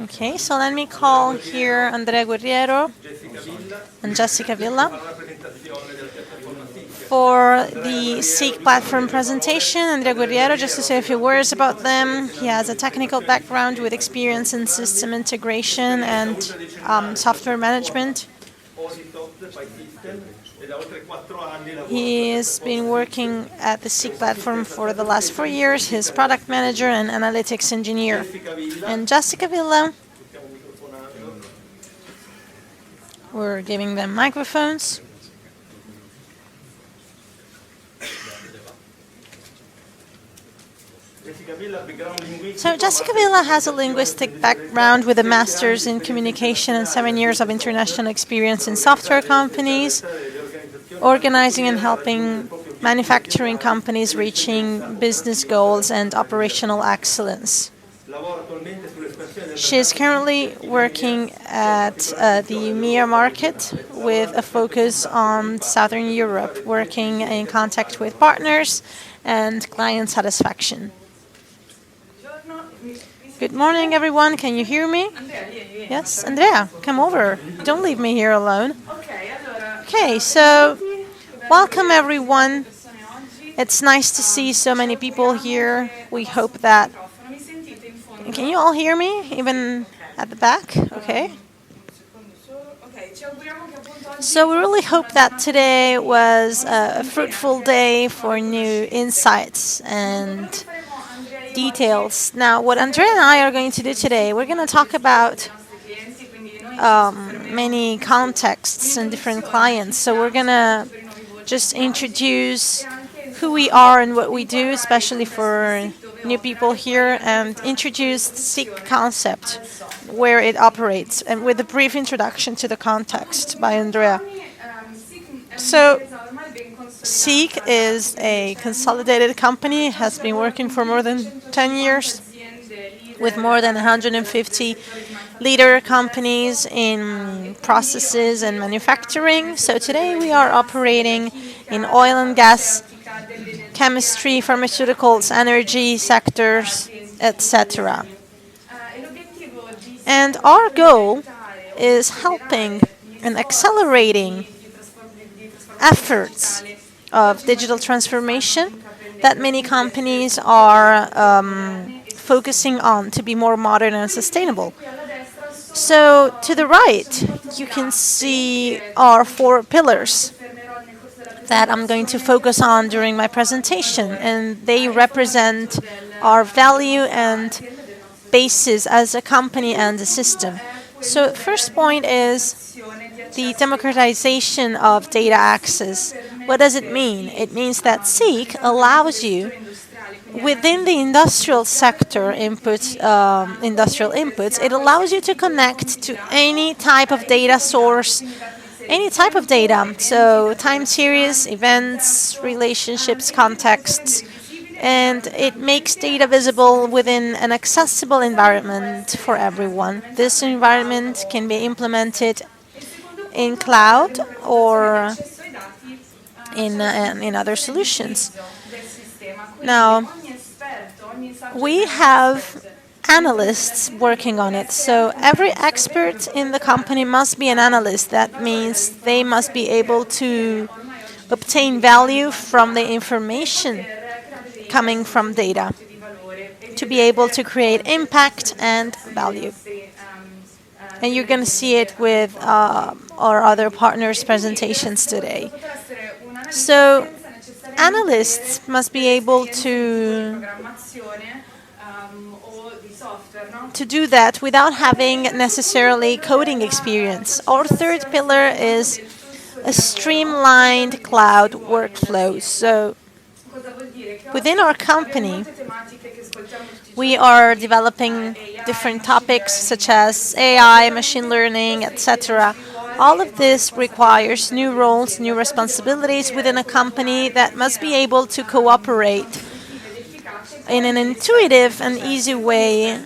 Okay, so let me call here Andrea Guerriero and Jessica Villa for the Seeq platform presentation. Andrea Guerriero, just to say a few words about them, he has a technical background with experience in system integration and software management. He has been working at the Seeq platform for the last 4 years. He's product manager and analytics engineer. And Jessica Villa, we're giving them microphones. So Jessica Villa has a linguistic background with a master's in communication and 7 years of international experience in software companies, organizing and helping manufacturing companies reaching business goals and operational excellence. She is currently working at the EMEA market with a focus on Southern Europe, working in contact with partners and client satisfaction. Good morning, everyone. Can you hear me? Yes, Andrea, come over. Don't leave me here alone. Okay, so welcome, everyone. It's nice to see so many people here. We hope that... Can you all hear me, even at the back? Okay. So we really hope that today was a fruitful day for new insights and details. Now, what Andrea and I are going to do today, we're going to talk about many contexts and different clients. So we're going to just introduce who we are and what we do, especially for new people here, and introduce the Seeq concept, where it operates, and with a brief introduction to the context by Andrea. So Seeq is a consolidated company, has been working for more than 10 years with more than 150 leader companies in processes and manufacturing. So today we are operating in oil and gas, chemistry, pharmaceuticals, energy sectors, etc. And our goal is helping and accelerating efforts of digital transformation that many companies are focusing on to be more modern and sustainable. So to the right, you can see our 4 pillars that I'm going to focus on during my presentation, and they represent our value and basis as a company and a system. So first point is the democratization of data access. What does it mean? It means that Seeq allows you, within the industrial sector industrial inputs, it allows you to connect to any type of data source, any type of data. So time series, events, relationships, contexts, and it makes data visible within an accessible environment for everyone. This environment can be implemented in cloud or in other solutions. Now, we have analysts working on it. So every expert in the company must be an analyst. That means they must be able to obtain value from the information coming from data, to be able to create impact and value. And you're going to see it with our other partners' presentations today. So analysts must be able to do that without having necessarily coding experience. Our third pillar is a streamlined cloud workflow. So within our company, we are developing different topics such as AI, machine learning, etc. All of this requires new roles, new responsibilities within a company that must be able to cooperate in an intuitive and easy way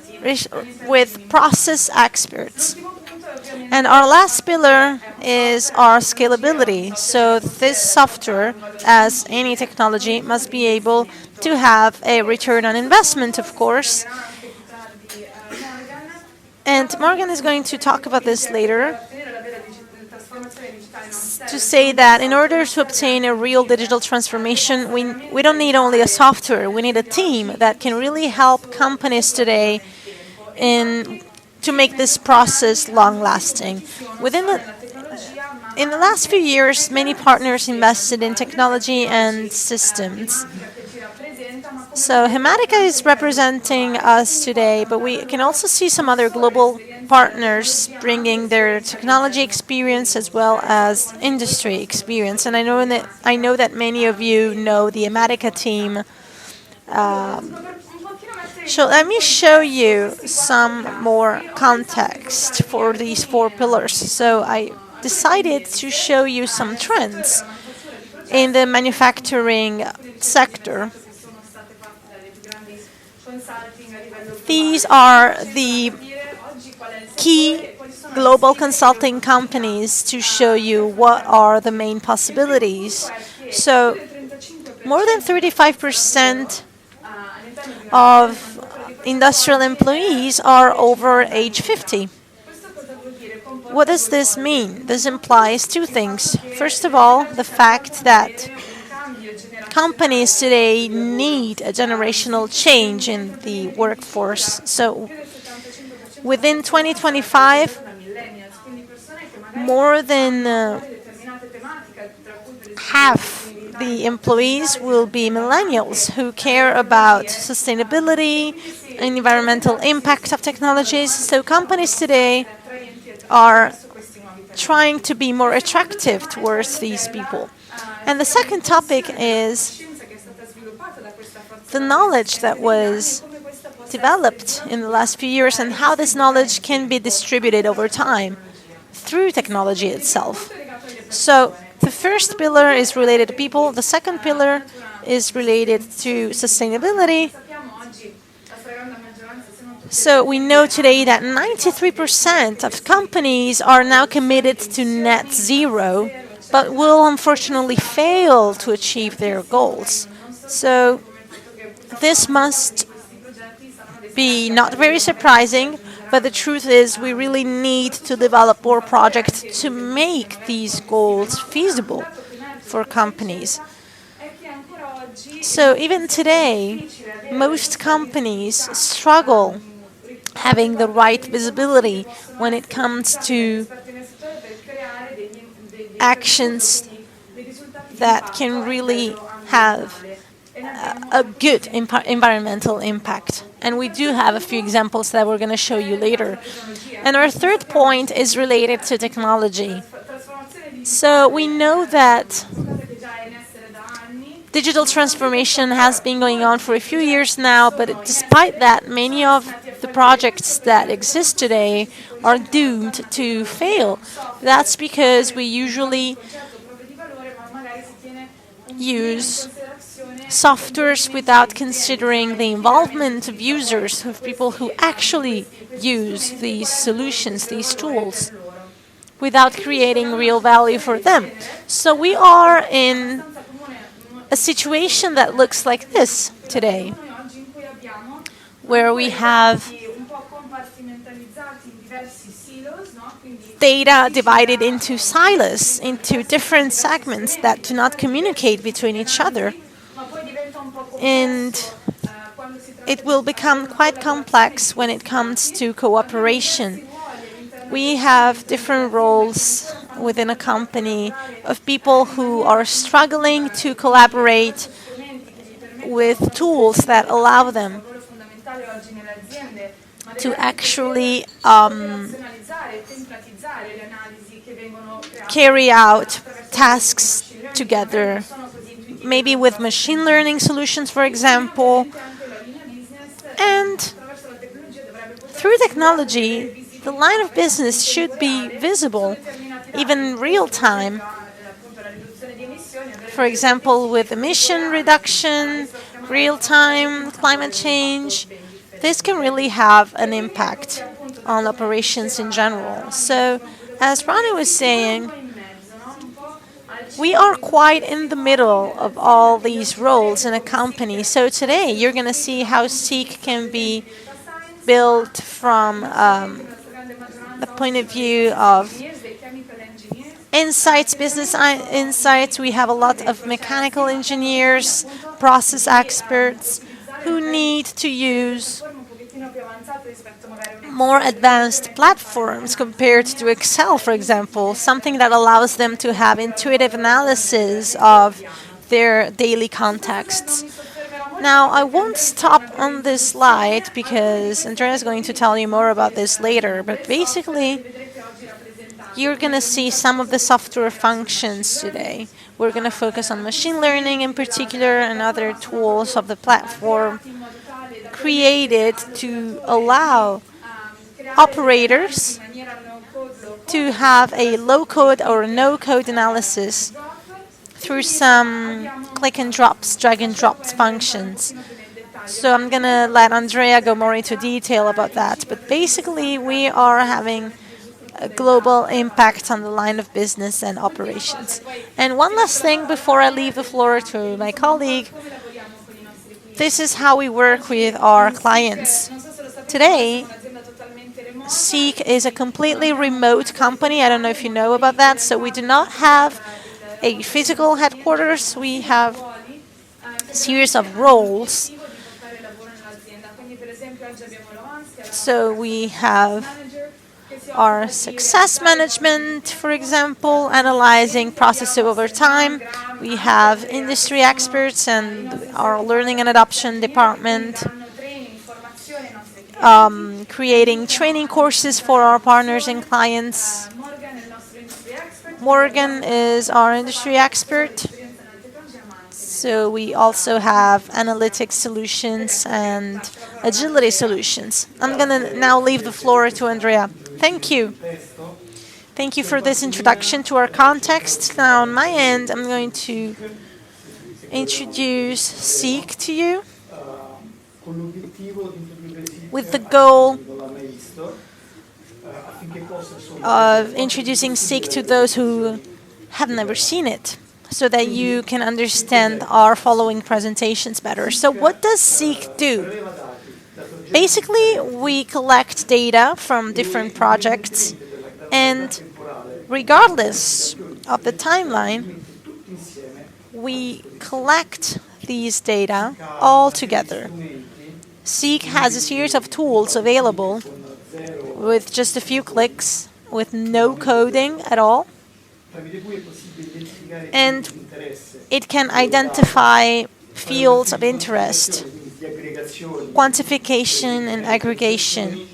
with process experts. And our last pillar is our scalability. So this software, as any technology, must be able to have a return on investment, of course, And Morgan is going to talk about this later, to say that in order to obtain a real digital transformation, we don't need only a software, we need a team that can really help companies today in to make this process long-lasting. In the last few years, many partners invested in technology and systems. So Hematica is representing us today, but we can also see some other global partners bringing their technology experience as well as industry experience. And I know that many of you know the Hematica team. So let me show you some more context for these 4 pillars. So I decided to show you some trends in the manufacturing sector. These are the key global consulting companies to show you what are the main possibilities. So more than 35% of industrial employees are over age 50. What does this mean? This implies 2 things. First of all, the fact that companies today need a generational change in the workforce. So within 2025, more than half the employees will be millennials who care about sustainability and environmental impact of technologies. So companies today are trying to be more attractive towards these people. And the second topic is the knowledge that was developed in the last few years and how this knowledge can be distributed over time through technology itself. So the first pillar is related to people. The second pillar is related to sustainability. So we know today that 93% of companies are now committed to net zero, but will unfortunately fail to achieve their goals. So this must be not very surprising, but the truth is we really need to develop more projects to make these goals feasible for companies. So even today, most companies struggle having the right visibility when it comes to actions that can really have a good environmental impact. And we do have a few examples that we're going to show you later. And our third point is related to technology. So we know that digital transformation has been going on for a few years now, but despite that, many of the projects that exist today are doomed to fail. That's because we usually use softwares without considering the involvement of users, of people who actually use these solutions, these tools, without creating real value for them. So we are in a situation that looks like this today, where we have data divided into silos, into different segments that do not communicate between each other. And it will become quite complex when it comes to cooperation. We have different roles within a company of people who are struggling to collaborate with tools that allow them to actually carry out tasks together, maybe with machine learning solutions, for example. And through technology, the line of business should be visible, even in real time. For example, with emission reduction, real-time climate change, this can really have an impact on operations in general. So, as Ronnie was saying, we are quite in the middle of all these roles in a company. So today, you're going to see how Seeq can be built from the point of view of insights, business insights. We have a lot of mechanical engineers, process experts who need to use more advanced platforms compared to Excel, for example, something that allows them to have intuitive analysis of their daily contexts. Now, I won't stop on this slide because Andrea is going to tell you more about this later, but basically, you're going to see some of the software functions today. We're going to focus on machine learning in particular and other tools of the platform created to allow operators to have a low-code or no-code analysis through some click and drops, drag and drops functions. So I'm going to let Andrea go more into detail about that. But basically, we are having a global impact on the line of business and operations. And one last thing before I leave the floor to my colleague. This is how we work with our clients. Today, Seeq is a completely remote company. I don't know if you know about that. So we do not have a physical headquarters. We have a series of roles. So we have our success management, for example, analyzing processes over time. We have industry experts and our learning and adoption department, creating training courses for our partners and clients. Morgan is our industry expert. So we also have analytics solutions and agility solutions. I'm going to now leave the floor to Andrea. Thank you. Thank you for this introduction to our context. Now, on my end, I'm going to introduce Seeq to you with the goal of introducing Seeq to those who have never seen it, so that you can understand our following presentations better. So what does Seeq do? Basically, we collect data from different projects, and regardless of the timeline, we collect these data all together. Seeq has a series of tools available with just a few clicks, with no coding at all. And it can identify fields of interest, quantification and aggregation,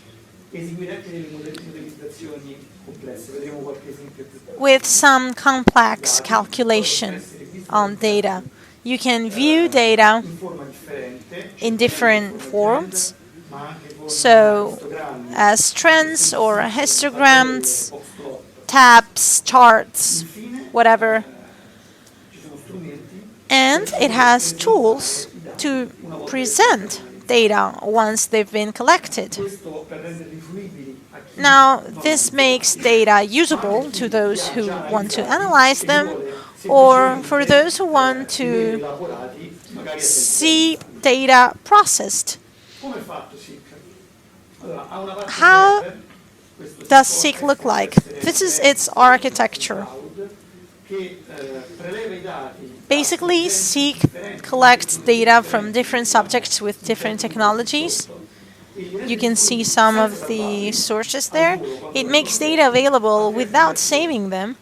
with some complex calculation on data. You can view data in different forms, so as trends or histograms, tabs, charts, whatever. And it has tools to present data once they've been collected. Now, this makes data usable to those who want to analyze them, or for those who want to see data processed. How does Seeq look like? This is its architecture. Basically, Seeq collects data from different subjects with different technologies. You can see some of the sources there. It makes data available without saving them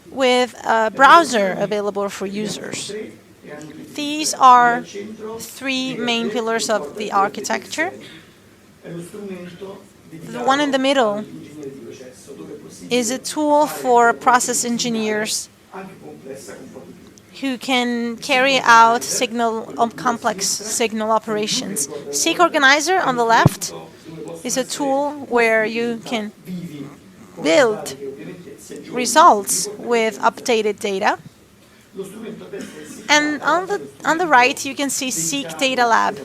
with a browser available for users. These are three main pillars of the architecture. The one in the middle is a tool for process engineers who can carry out complex signal operations. Seeq Organizer on the left is a tool where you can build results with updated data. And on the right, you can see Seeq Data Lab,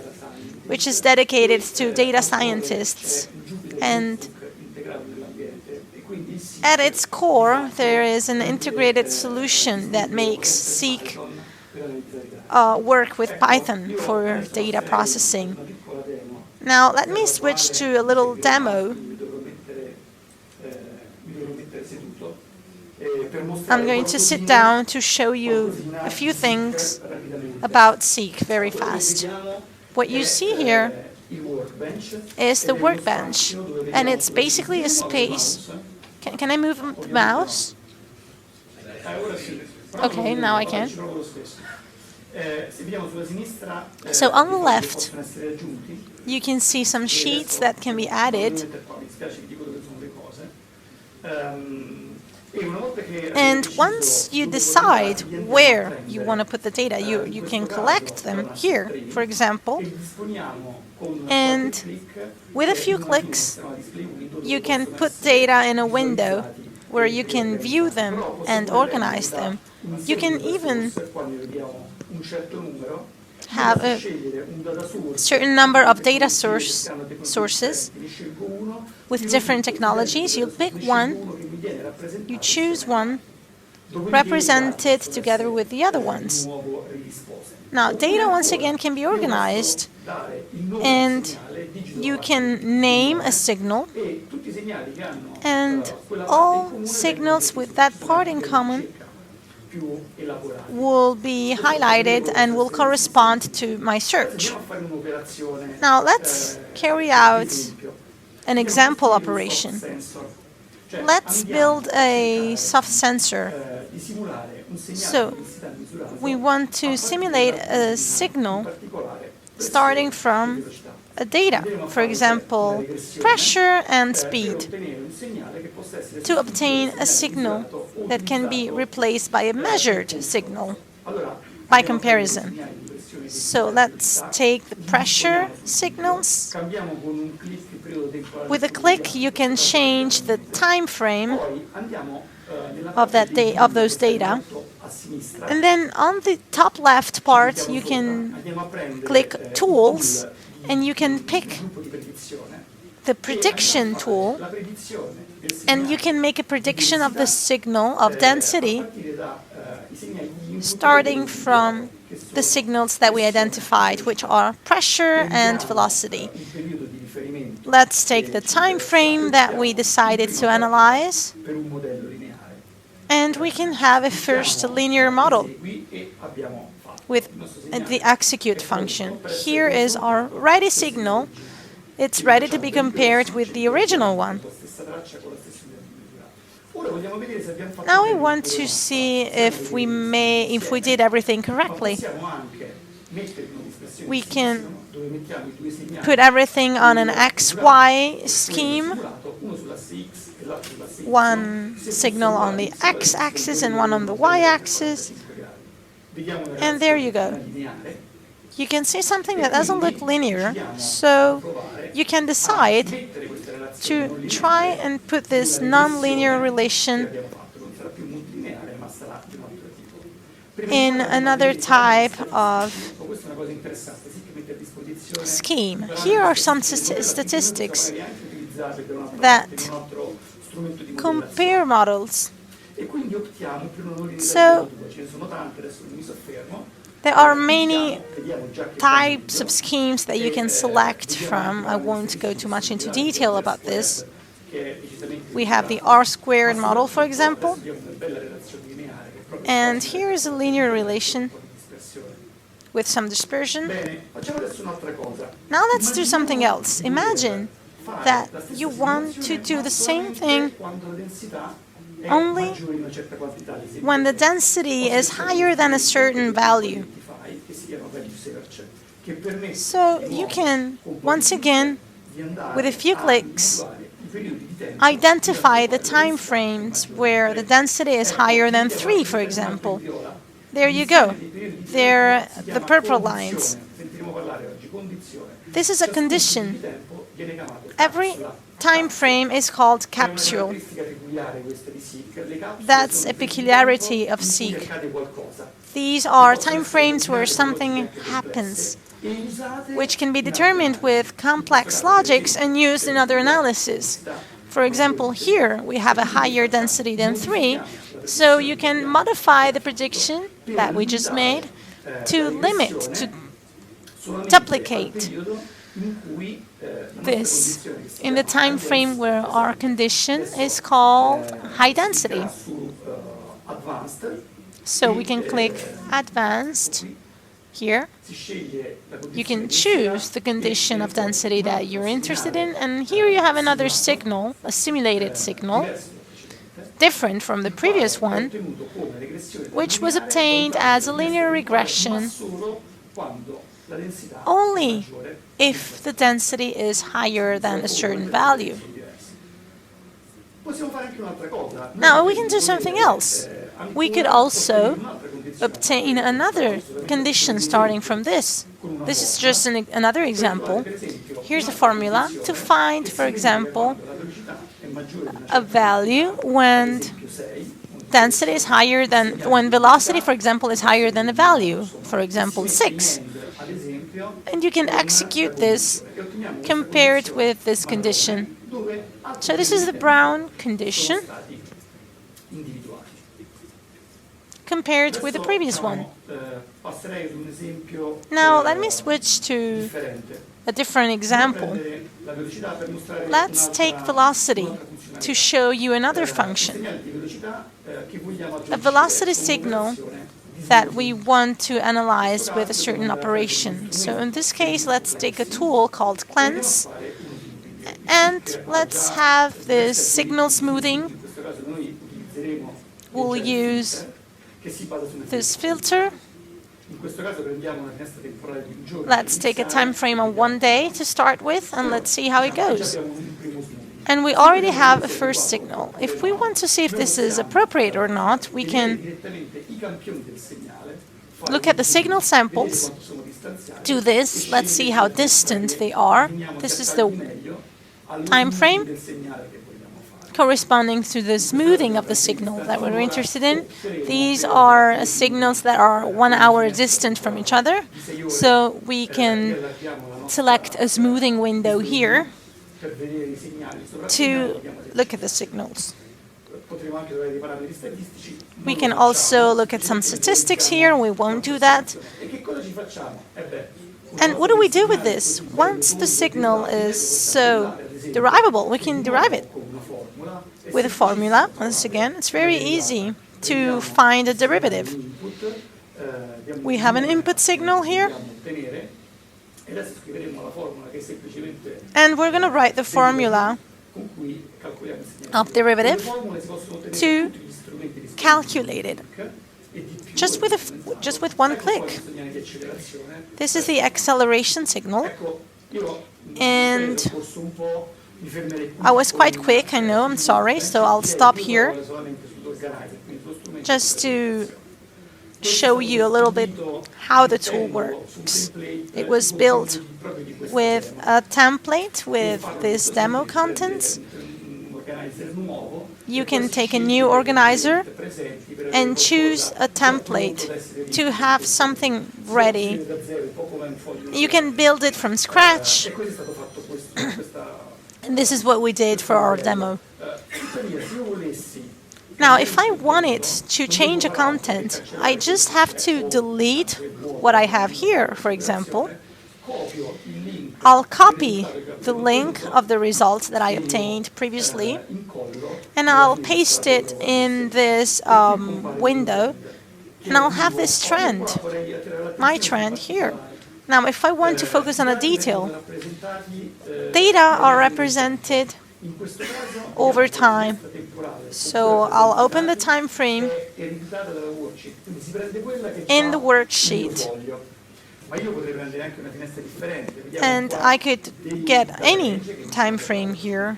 which is dedicated to data scientists. And at its core, there is an integrated solution that makes Seeq work with Python for data processing. Now let me switch to a little demo. I'm going to sit down to show you a few things about Seeq very fast. What you see here is the workbench, and it's basically a space. Can I move the mouse? Okay, now I can. So on the left, you can see some sheets that can be added. And once you decide where you want to put the data, you can collect them here, for example. And with a few clicks, you can put data in a window where you can view them and organize them. You can even have a certain number of data sources with different technologies. You pick one, you choose one, represent it together with the other ones. Now, data once again can be organized, and you can name a signal, and all signals with that part in common will be highlighted and will correspond to my search. Now let's carry out an example operation. Let's build a soft sensor. So we want to simulate a signal starting from a data, for example, pressure and speed, to obtain a signal that can be replaced by a measured signal by comparison. So let's take the pressure signals. With a click, you can change the time frame of those data. And then on the top left part, you can click Tools, and you can pick the prediction tool, and you can make a prediction of the signal of density starting from the signals that we identified, which are pressure and velocity. Let's take the time frame that we decided to analyze, and we can have a first linear model with the execute function. Here is our ready signal. It's ready to be compared with the original one. Now we want to see if we did everything correctly. We can put everything on an XY scheme, one signal on the X-axis and one on the Y-axis. And there you go. You can see something that doesn't look linear, so you can decide to try and put this non-linear relation in another type of scheme. Here are some statistics that compare models. So there are many types of schemes that you can select from. I won't go too much into detail about this. We have the R-squared model, for example. And here is a linear relation with some dispersion. Now let's do something else. Imagine that you want to do the same thing only when the density is higher than a certain value. So you can, once again, with a few clicks, identify the time frames where the density is higher than 3, for example. There you go. They're the purple lines. This is a condition. Every time frame is called capsule. That's a peculiarity of Seeq. These are time frames where something happens, which can be determined with complex logics and used in other analysis. For example, here we have a higher density than 3, so you can modify the prediction that we just made to limit, to duplicate this in the time frame where our condition is called high density. So we can click Advanced here. You can choose the condition of density that you're interested in, and here you have another signal, a simulated signal, different from the previous one, which was obtained as a linear regression only if the density is higher than a certain value. Now we can do something else. We could also obtain another condition starting from this. This is just another example. Here's a formula to find, for example, a value when density is higher than, when velocity, for example, is higher than a value, for example, 6. And you can execute this compared with this condition. So this is the Brown condition compared with the previous one. Now let me switch to a different example. Let's take velocity to show you another function. A velocity signal that we want to analyze with a certain operation. So in this case, let's take a tool called Cleanse, and let's have this signal smoothing. We'll use this filter. Let's take a time frame of 1 day to start with, and let's see how it goes. And we already have a first signal. If we want to see if this is appropriate or not, we can look at the signal samples, do this, let's see how distant they are. This is the time frame corresponding to the smoothing of the signal that we're interested in. These are signals that are 1 hour distant from each other, so we can select a smoothing window here to look at the signals. We can also look at some statistics here. We won't do that. And what do we do with this? Once the signal is so derivable, we can derive it with a formula. Once again, it's very easy to find a derivative. We have an input signal here, and we're going to write the formula of derivative to calculate it just with one click. This is the acceleration signal, and I was quite quick, I know, I'm sorry, so I'll stop here just to show you a little bit how the tool works. It was built with a template with this demo contents. You can take a new organizer and choose a template to have something ready. You can build it from scratch. And this is what we did for our demo. Now, if I wanted to change a content, I just have to delete what I have here, for example. I'll copy the link of the results that I obtained previously, and I'll paste it in this window, and I'll have this trend, my trend here. Now, if I want to focus on a detail, data are represented over time. So I'll open the time frame in the worksheet, and I could get any time frame here.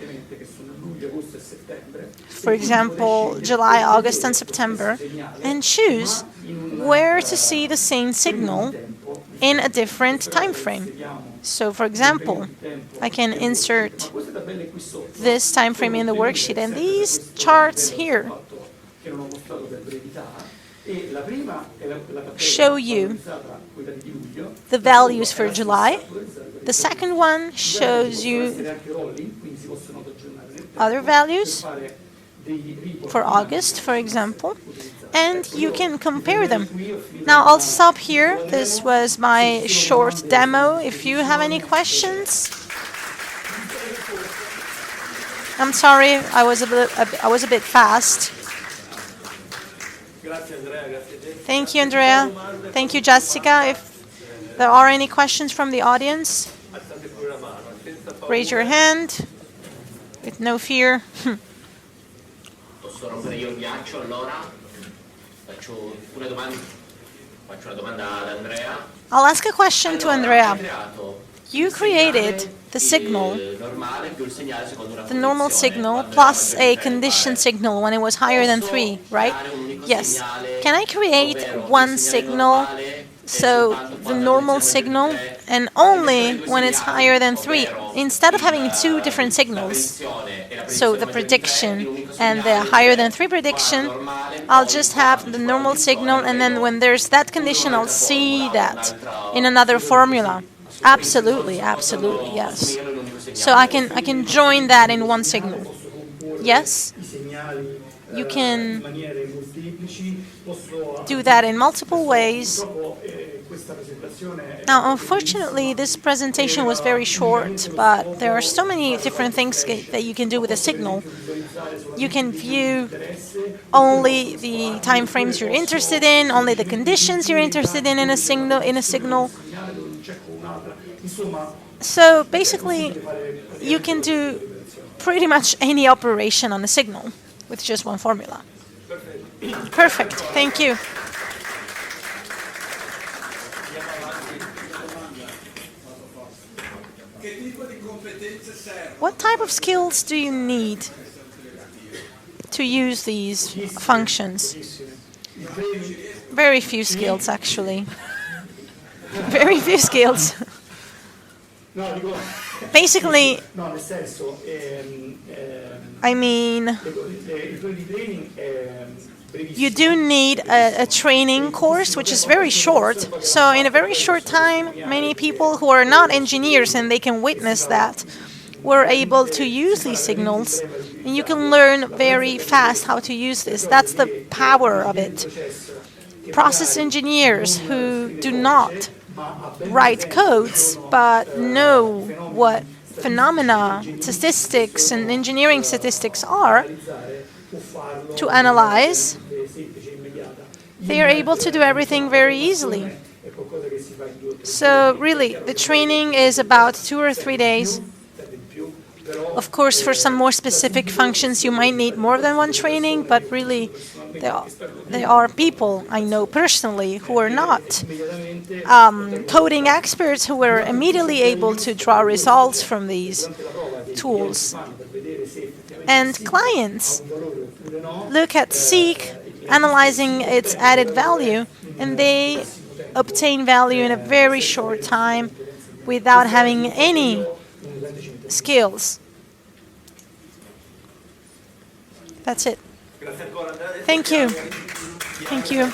For example, July, August, and September, and choose where to see the same signal in a different time frame. So, for example, I can insert this time frame in the worksheet, and these charts here show you the values for July. The second one shows you other values for August, for example. and you can compare them. Now I'll stop here. This was my short demo. If you have any questions, I'm sorry, I was a bit fast. Thank you, Andrea. Thank you, Jessica. If there are any questions from the audience, raise your hand with no fear. Posso rompere io il ghiaccio allora? Faccio una domanda ad Andrea. I'll ask a question to Andrea. You created the signal, the normal signal, plus a conditioned signal when it was higher than 3, right? Yes. Can I create one signal, so the normal signal, and only when it's higher than 3, instead of having 2 different signals? So the prediction and the higher than 3 prediction, I'll just have the normal signal, and then when there's that condition, I'll see that in another formula. Absolutely, absolutely, yes. So I can join that in one signal. Yes. You can do that in multiple ways. Now, unfortunately, this presentation was very short, but there are so many different things that you can do with a signal. You can view only the time frames you're interested in, only the conditions you're interested in a signal. So basically, you can do pretty much any operation on a signal with just one formula. Perfect. Thank you. What type of skills do you need to use these functions? Very few skills, actually. Very few skills. Basically, I mean, you do need a training course, which is very short. So in a very short time, many people who are not engineers, and they can witness that, were able to use these signals. And you can learn very fast how to use this. That's the power of it. Process engineers who do not write codes, but know what phenomena, statistics, and engineering statistics are to analyze, they are able to do everything very easily. So really, the training is about 2 or 3 days. Of course, for some more specific functions, you might need more than one training, but really, there are people I know personally who are not coding experts who were immediately able to draw results from these tools. And clients look at Seeq, analyzing its added value, and they obtain value in a very short time without having any skills. That's it. Thank you. Thank you.